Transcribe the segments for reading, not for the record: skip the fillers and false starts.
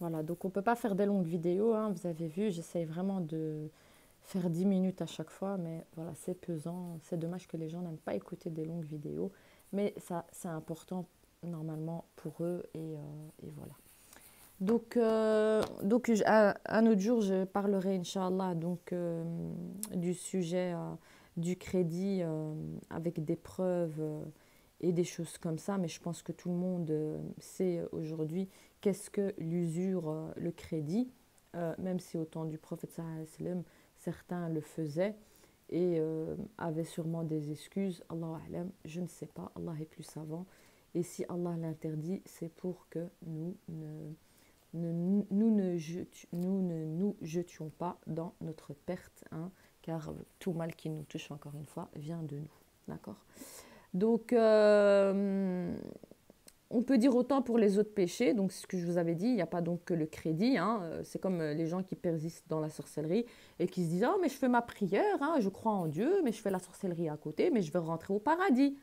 Voilà, donc on ne peut pas faire des longues vidéos, hein, vous avez vu, j'essaye vraiment de faire 10 minutes à chaque fois, mais voilà, c'est pesant. C'est dommage que les gens n'aiment pas écouter des longues vidéos, mais ça, c'est important normalement pour eux et voilà. Un autre jour, je parlerai, Inch'Allah, du sujet du crédit avec des preuves et des choses comme ça. Mais je pense que tout le monde sait aujourd'hui qu'est-ce que l'usure, le crédit, même si au temps du prophète, sallallahu alayhi wa sallam, certains le faisaient et avaient sûrement des excuses. Allahu a'lam, je ne sais pas, Allah est plus savant. Et si Allah l'interdit, c'est pour que nous ne nous jetions pas dans notre perte, hein, car tout mal qui nous touche, encore une fois, vient de nous. D'accord. Donc, on peut dire autant pour les autres péchés, donc ce que je vous avais dit, il n'y a pas donc que le crédit, hein, c'est comme les gens qui persistent dans la sorcellerie et qui se disent oh, mais je fais ma prière, hein, je crois en Dieu, mais je fais la sorcellerie à côté, mais je veux rentrer au paradis.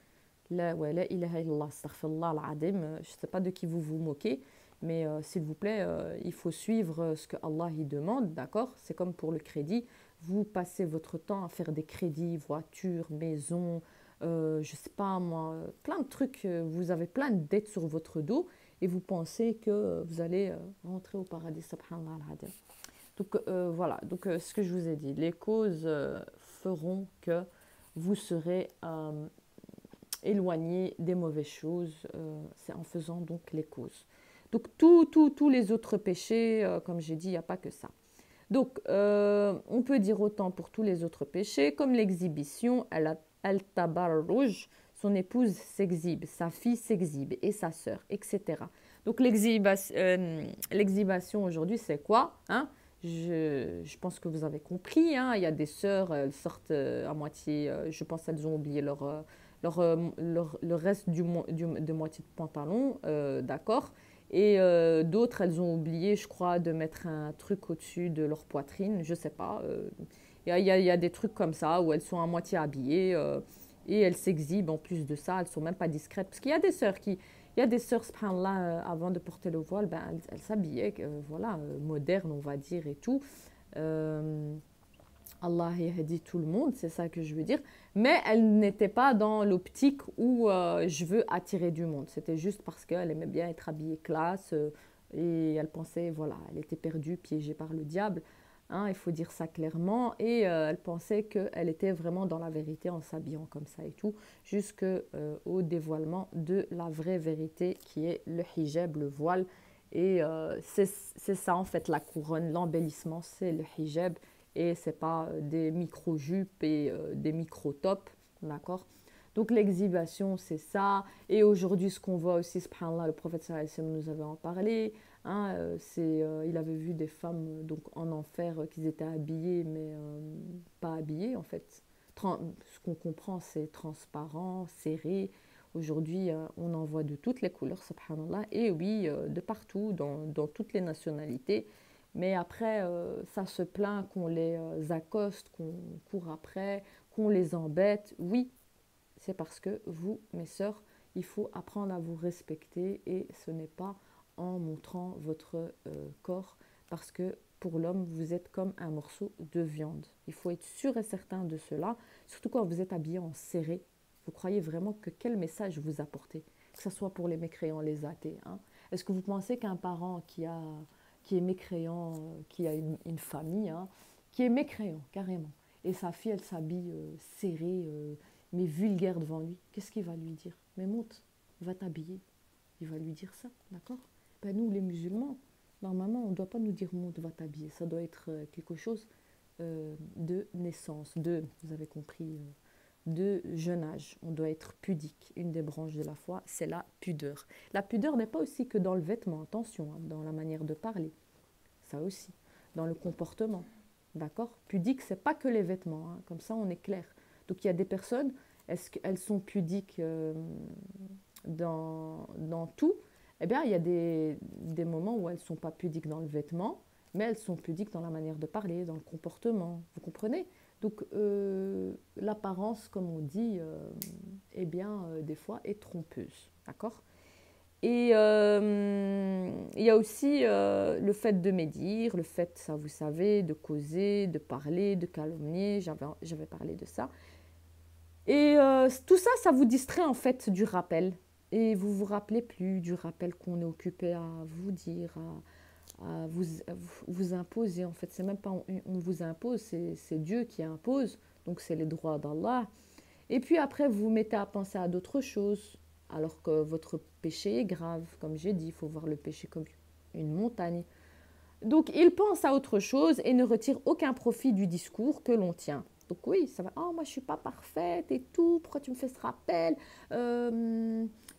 La, ouais, la ilaha illallah, astaghfirullah al-adim. Je ne sais pas de qui vous vous moquez, mais s'il vous plaît, il faut suivre ce que Allah y demande, d'accord. C'est comme pour le crédit. Vous passez votre temps à faire des crédits, voitures, maisons, je ne sais pas moi, plein de trucs. Vous avez plein de dettes sur votre dos et vous pensez que vous allez rentrer au paradis, subhanallah al-adim. Donc voilà, donc ce que je vous ai dit, les causes feront que vous serez éloigner des mauvaises choses, c'est en faisant donc les causes. Donc tous les autres péchés, comme j'ai dit, il n'y a pas que ça. Donc on peut dire autant pour tous les autres péchés, comme l'exhibition, al-tabarruj, son épouse s'exhibe, sa fille s'exhibe et sa sœur, etc. Donc l'exhibition aujourd'hui, c'est quoi, hein? Je pense que vous avez compris, hein. Il y a des sœurs, elles sortent à moitié, je pense qu'elles ont oublié le reste de moitié de pantalon, d'accord. Et d'autres, elles ont oublié, je crois, de mettre un truc au-dessus de leur poitrine, je sais pas. Il y a des trucs comme ça où elles sont à moitié habillées et elles s'exhibent en plus de ça, elles sont même pas discrètes. Parce qu'il y a des sœurs il y a des sœurs, subhanallah, avant de porter le voile, ben, elles s'habillaient, voilà, modernes, on va dire, et tout. Euh, Allah dit tout le monde, c'est ça que je veux dire. Mais elle n'était pas dans l'optique où je veux attirer du monde. C'était juste parce qu'elle aimait bien être habillée classe et elle pensait, voilà, elle était perdue, piégée par le diable. Hein, il faut dire ça clairement. Et elle pensait qu'elle était vraiment dans la vérité en s'habillant comme ça et tout, jusqu'au dévoilement de la vraie vérité qui est le hijab, le voile. Et c'est ça en fait la couronne, l'embellissement, c'est le hijab et c'est pas des micro-jupes et des micro-tops, d'accord. Donc l'exhibition, c'est ça. Et aujourd'hui, ce qu'on voit aussi, subhanallah, le prophète sallallahu alayhi wa sallam nous avait en parlé, hein, il avait vu des femmes donc en enfer qui étaient habillées, mais pas habillées en fait. Ce qu'on comprend, c'est transparent, serré. Aujourd'hui, on en voit de toutes les couleurs, subhanallah, et oui, de partout, dans toutes les nationalités. Mais après, ça se plaint qu'on les accoste, qu'on court après, qu'on les embête. Oui, c'est parce que vous, mes sœurs, il faut apprendre à vous respecter et ce n'est pas en montrant votre corps parce que pour l'homme, vous êtes comme un morceau de viande. Il faut être sûr et certain de cela, surtout quand vous êtes habillé en serré. Vous croyez vraiment que quel message vous apportez, que ce soit pour les mécréants, les athées, hein. Est-ce que vous pensez qu'un parent qui est mécréant, qui a une famille, hein, qui est mécréant carrément, et sa fille, elle s'habille serrée, mais vulgaire devant lui, qu'est-ce qu'il va lui dire? Mais monte, va t'habiller. Il va lui dire ça, d'accord? Ben nous, les musulmans, normalement, on ne doit pas nous dire monte, va t'habiller. Ça doit être quelque chose de naissance, vous avez compris, de jeune âge. On doit être pudique. Une des branches de la foi, c'est la pudeur. La pudeur n'est pas aussi que dans le vêtement, attention, hein, dans la manière de parler, ça aussi, dans le comportement, d'accord. Pudique, c'est pas que les vêtements, hein, comme ça on est clair. Donc il y a des personnes, est-ce qu'elles sont pudiques dans tout? Eh bien, il y a des moments où elles ne sont pas pudiques dans le vêtement, mais elles sont pudiques dans la manière de parler, dans le comportement. Vous comprenez? Donc, l'apparence, comme on dit, eh bien, des fois, est trompeuse. D'accord? Et il y a aussi le fait de médire, le fait, ça vous savez, de causer, de parler, de calomnier, j'avais parlé de ça. Et tout ça, ça vous distrait en fait du rappel. Et vous vous rappelez plus du rappel qu'on est occupé à vous dire, à vous imposer. En fait, c'est même pas on vous impose, c'est Dieu qui impose. Donc c'est les droits d'Allah. Et puis après, vous vous mettez à penser à d'autres choses, alors que votre péché est grave. Comme j'ai dit, il faut voir le péché comme une montagne. Donc, il pense à autre chose et ne retire aucun profit du discours que l'on tient. Donc oui, ça va, oh, moi je suis pas parfaite et tout, pourquoi tu me fais ce rappel?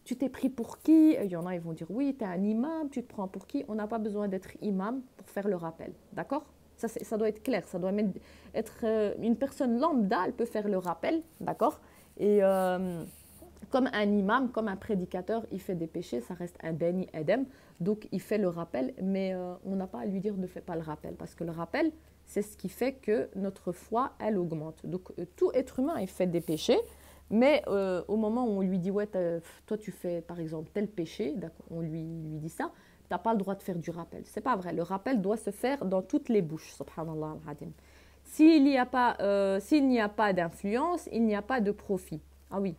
Tu t'es pris pour qui? Il y en a, ils vont dire, oui, tu es un imam, tu te prends pour qui? On n'a pas besoin d'être imam pour faire le rappel, d'accord? Ça doit être clair, ça doit être une personne lambda, elle peut faire le rappel, d'accord? Et comme un imam, comme un prédicateur, il fait des péchés, ça reste un Bani Adam, donc il fait le rappel, mais on n'a pas à lui dire ne fais pas le rappel, parce que le rappel, c'est ce qui fait que notre foi, elle augmente. Donc tout être humain, il fait des péchés, mais au moment où on lui dit, ouais, toi tu fais par exemple tel péché, on lui dit ça, tu n'as pas le droit de faire du rappel. C'est pas vrai, le rappel doit se faire dans toutes les bouches, subhanallah al-hadim. S'il n'y a pas d'influence, il n'y a pas de profit. Ah oui,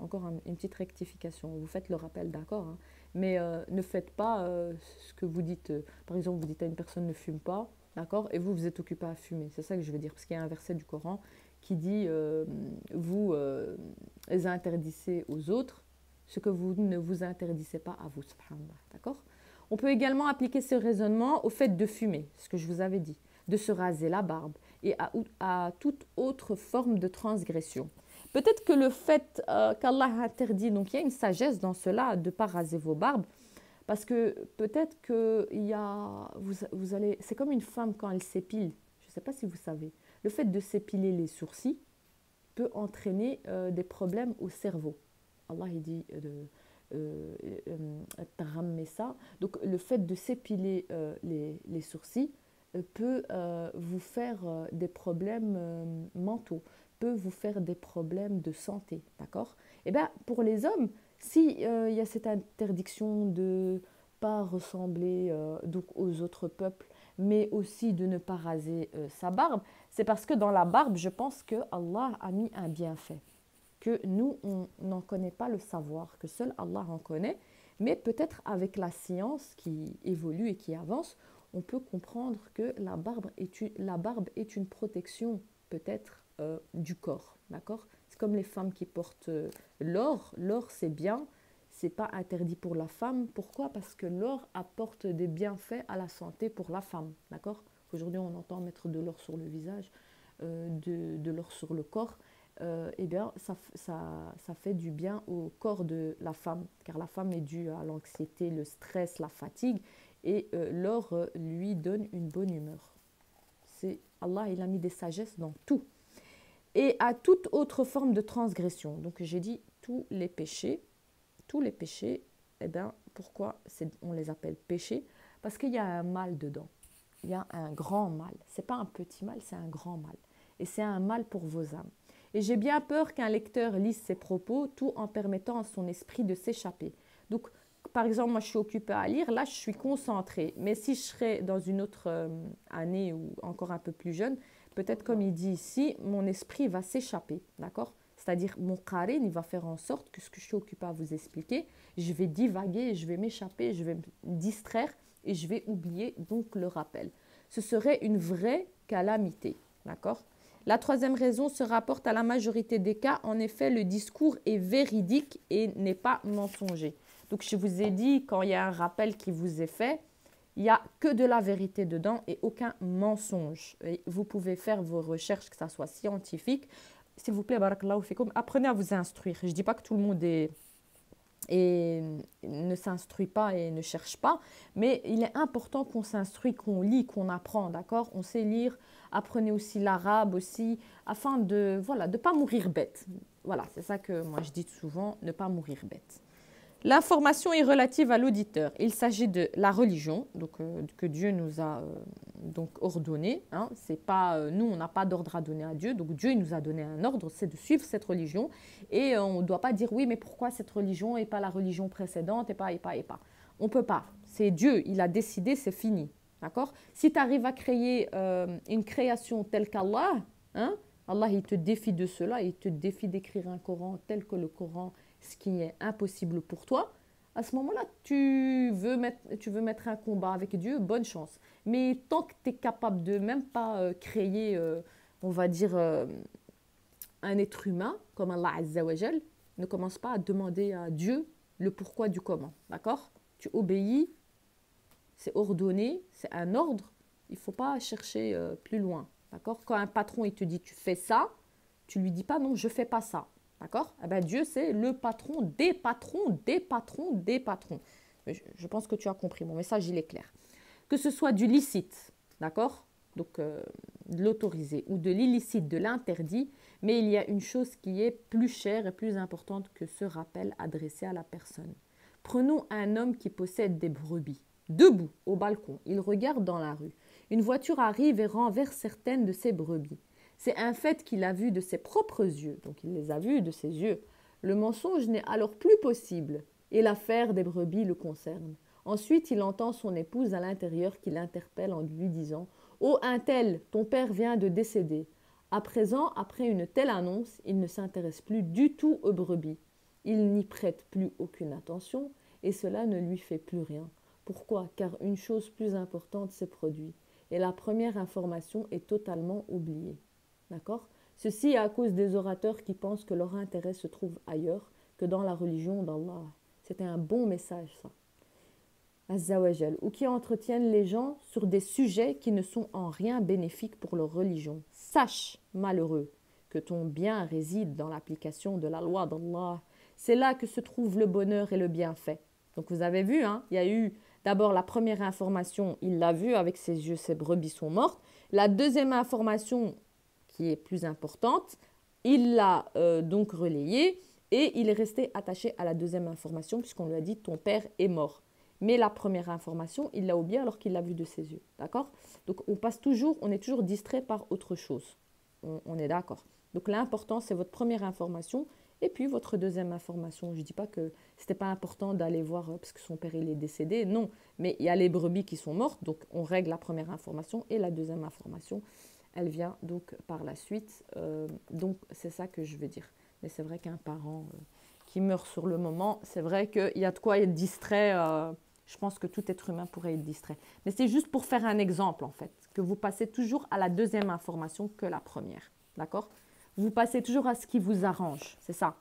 encore une petite rectification. Vous faites le rappel, d'accord, hein, mais ne faites pas ce que vous dites. Par exemple, vous dites à une personne ne fume pas, d'accord, et vous êtes occupé à fumer. C'est ça que je veux dire, parce qu'il y a un verset du Coran qui dit vous interdissez aux autres ce que vous ne vous interdissez pas à vous, subhanallah, d'accord. On peut également appliquer ce raisonnement au fait de fumer, ce que je vous avais dit, de se raser la barbe et à toute autre forme de transgression. Peut-être que le fait qu'Allah interdit, donc il y a une sagesse dans cela de ne pas raser vos barbes, parce que peut-être que vous allez, c'est comme une femme quand elle s'épile, je ne sais pas si vous savez, le fait de s'épiler les sourcils peut entraîner des problèmes au cerveau. Allah il dit ça. Donc le fait de s'épiler les sourcils peut vous faire des problèmes mentaux, peut vous faire des problèmes de santé, d'accord? Et bien pour les hommes, si il y a cette interdiction de pas ressembler donc aux autres peuples, mais aussi de ne pas raser sa barbe, c'est parce que dans la barbe, je pense que Allah a mis un bienfait, que nous, on n'en connaît pas le savoir, que seul Allah en connaît, mais peut-être avec la science qui évolue et qui avance, on peut comprendre que la barbe est une protection peut-être du corps, d'accord? C'est comme les femmes qui portent l'or. L'or, c'est bien, c'est pas interdit pour la femme. Pourquoi? Parce que l'or apporte des bienfaits à la santé pour la femme, d'accord? Aujourd'hui, on entend mettre de l'or sur le visage, de l'or sur le corps. Eh bien, ça fait du bien au corps de la femme, car la femme est due à l'anxiété, le stress, la fatigue, et l'or lui donne une bonne humeur. Allah, il a mis des sagesses dans tout. Et à toute autre forme de transgression. Donc j'ai dit tous les péchés, eh bien, pourquoi on les appelle péchés? Parce qu'il y a un mal dedans. Il y a un grand mal. Ce n'est pas un petit mal, c'est un grand mal. Et c'est un mal pour vos âmes. Et j'ai bien peur qu'un lecteur lise ces propos tout en permettant à son esprit de s'échapper. Donc, par exemple, moi, je suis occupée à lire, là, je suis concentrée. Mais si je serais dans une autre année ou encore un peu plus jeune, peut-être comme il dit ici, mon esprit va s'échapper, d'accord? C'est-à-dire, mon qarin, il va faire en sorte que ce que je suis occupée à vous expliquer, je vais divaguer, je vais m'échapper, je vais me distraire et je vais oublier donc le rappel. Ce serait une vraie calamité, d'accord? La troisième raison se rapporte à la majorité des cas. En effet, le discours est véridique et n'est pas mensonger. Donc, je vous ai dit, quand il y a un rappel qui vous est fait, il n'y a que de la vérité dedans et aucun mensonge. Et vous pouvez faire vos recherches, que ça soit scientifique. S'il vous plaît, barakallahu fikoum, apprenez à vous instruire. Je ne dis pas que tout le monde ne s'instruit pas et ne cherche pas, mais il est important qu'on s'instruit, qu'on lit, qu'on apprend, d'accord? On sait lire, apprenez aussi l'arabe aussi, afin de ne pas mourir bête. Voilà, c'est ça que moi je dis souvent, ne pas mourir bête. L'information est relative à l'auditeur. Il s'agit de la religion, donc, que Dieu nous a donc ordonné. Hein. C'est pas, nous, on n'a pas d'ordre à donner à Dieu. Donc Dieu il nous a donné un ordre, c'est de suivre cette religion. Et on ne doit pas dire oui, mais pourquoi cette religion et pas la religion précédente et pas, et pas, et pas. On ne peut pas. C'est Dieu, il a décidé, c'est fini. D'accord? Si tu arrives à créer une création telle qu'Allah, hein, Allah, il te défie de cela, il te défie d'écrire un Coran tel que le Coran, ce qui est impossible pour toi. À ce moment-là, tu veux mettre un combat avec Dieu, bonne chance. Mais tant que tu es capable de même pas créer, on va dire, un être humain, comme Allah Azza wa Jal, ne commence pas à demander à Dieu le pourquoi du comment. D'accord? Tu obéis, c'est ordonné, c'est un ordre. Il ne faut pas chercher plus loin. D'accord? Quand un patron il te dit tu fais ça, tu lui dis pas non, je fais pas ça. D'accord? Eh ben, Dieu, c'est le patron des patrons, des patrons, des patrons. Je pense que tu as compris, mon message, il est clair. Que ce soit du licite, d'accord? Donc, de l'autorisé, ou de l'illicite, de l'interdit, mais il y a une chose qui est plus chère et plus importante que ce rappel adressé à la personne. Prenons un homme qui possède des brebis. Debout, au balcon, il regarde dans la rue. Une voiture arrive et renverse certaines de ses brebis. C'est un fait qu'il a vu de ses propres yeux, donc il les a vus de ses yeux. Le mensonge n'est alors plus possible, et l'affaire des brebis le concerne. Ensuite, il entend son épouse à l'intérieur qui l'interpelle en lui disant « Oh, un tel, ton père vient de décéder. » À présent, après une telle annonce, il ne s'intéresse plus du tout aux brebis. Il n'y prête plus aucune attention, et cela ne lui fait plus rien. Pourquoi? Car une chose plus importante s'est produite, et la première information est totalement oubliée. D'accord? Ceci est à cause des orateurs qui pensent que leur intérêt se trouve ailleurs que dans la religion d'Allah. C'était un bon message, ça. Azza wa Jal, ou qui entretiennent les gens sur des sujets qui ne sont en rien bénéfiques pour leur religion. Sache, malheureux, que ton bien réside dans l'application de la loi d'Allah. C'est là que se trouve le bonheur et le bienfait. Donc vous avez vu, hein, il y a eu d'abord la première information, il l'a vu avec ses yeux, ses brebis sont mortes. La deuxième information, qui est plus importante, il l'a donc relayée et il est resté attaché à la deuxième information puisqu'on lui a dit ton père est mort. Mais la première information, il l'a oubliée alors qu'il l'a vue de ses yeux. D'accord? Donc on est toujours distrait par autre chose. On est d'accord. Donc l'important, c'est votre première information et puis votre deuxième information. Je ne dis pas que ce n'était pas important d'aller voir parce que son père il est décédé. Non, mais il y a les brebis qui sont mortes. Donc on règle la première information et la deuxième information. Elle vient donc par la suite. Donc, c'est ça que je veux dire. Mais c'est vrai qu'un parent qui meurt sur le moment, c'est vrai qu'il y a de quoi être distrait. Je pense que tout être humain pourrait être distrait. Mais c'est juste pour faire un exemple, en fait, que vous passez toujours à la deuxième information que la première. D'accord? Vous passez toujours à ce qui vous arrange. C'est ça.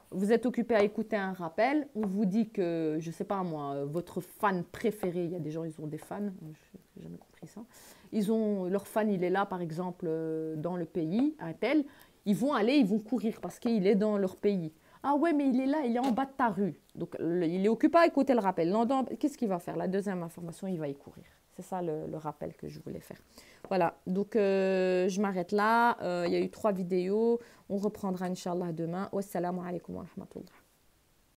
Vous êtes occupé à écouter un rappel. On vous dit que, je ne sais pas moi, votre fan préféré, il y a des gens, ils ont des fans. Je n'ai jamais compris ça. Leur fan, il est là, par exemple, dans le pays, un tel. Ils vont courir parce qu'il est dans leur pays. Ah ouais, mais il est là, il est en bas de ta rue. Donc, il est occupé à écouter le rappel. Qu'est-ce qu'il va faire? La deuxième information, il va y courir. C'est ça le rappel que je voulais faire. Voilà, donc je m'arrête là. Il y a eu 3 vidéos. On reprendra, Inch'Allah, demain. Wassalamu alaikum wa rahmatullah.